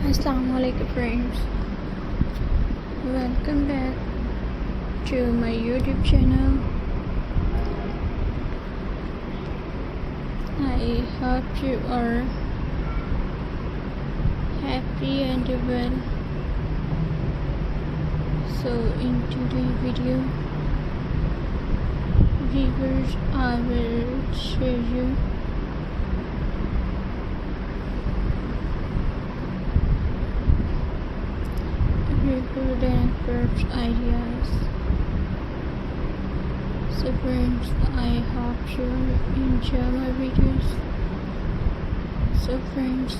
Assalamualaikum friends, welcome back to my YouTube channel. I hope you are happy and well. So in today's video viewers, I will show you good and verbs ideas. So friends, I hope you enjoy my videos. So friends,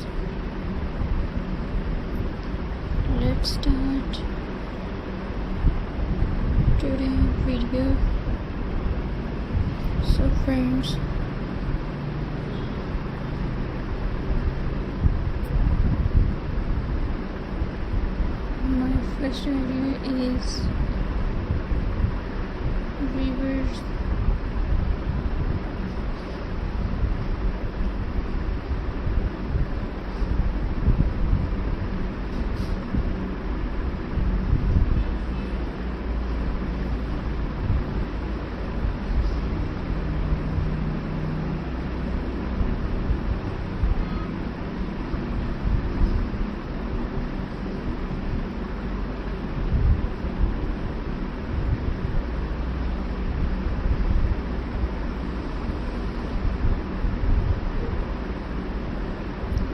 let's start today's video. So friends, my first idea is reverse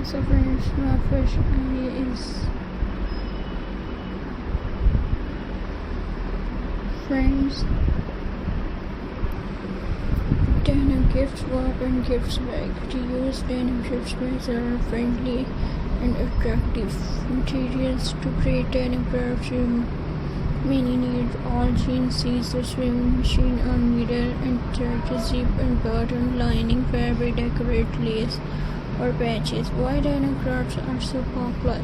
So friends, my first idea is friends, denim gift swap and gift bag. To use denim gift bags are friendly and attractive materials to create denim crafts. You many need all jeans, sees the sewing machine on needle and thread, zip and button, lining, fabric, decorate, lace or patches. Why denim crafts are so popular?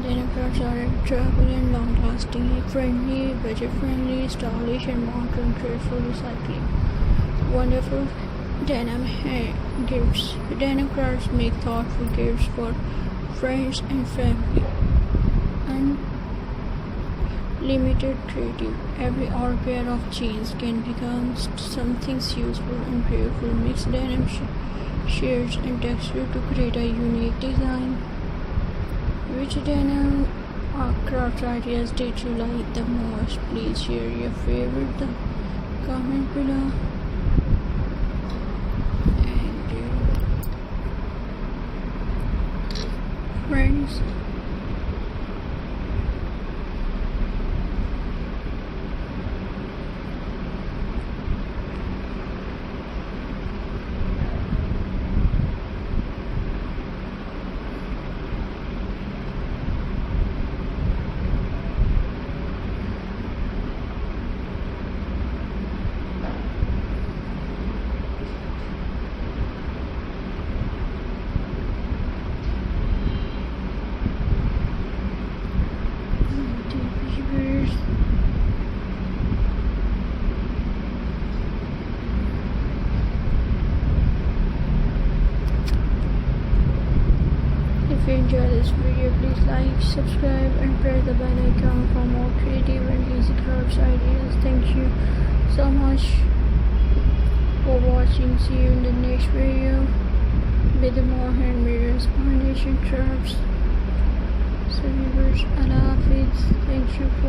Denim crafts are durable and long-lasting, friendly, budget-friendly, stylish, and modern, great for recycling. Wonderful denim gifts. Denim crafts make thoughtful gifts for friends and family. Unlimited creative. Every old pair of jeans can become something useful and beautiful. Mix denim shades and texture to create a unique design. Which denim craft ideas did you like the most? Please share your favorite comment below. And friends, if you enjoy this video, please like, subscribe and press the bell icon for more creative and easy crafts ideas. Thank you so much for watching. See you in the next video with more handmade inspiration crafts. So viewers, Allah Hafiz. Thank you for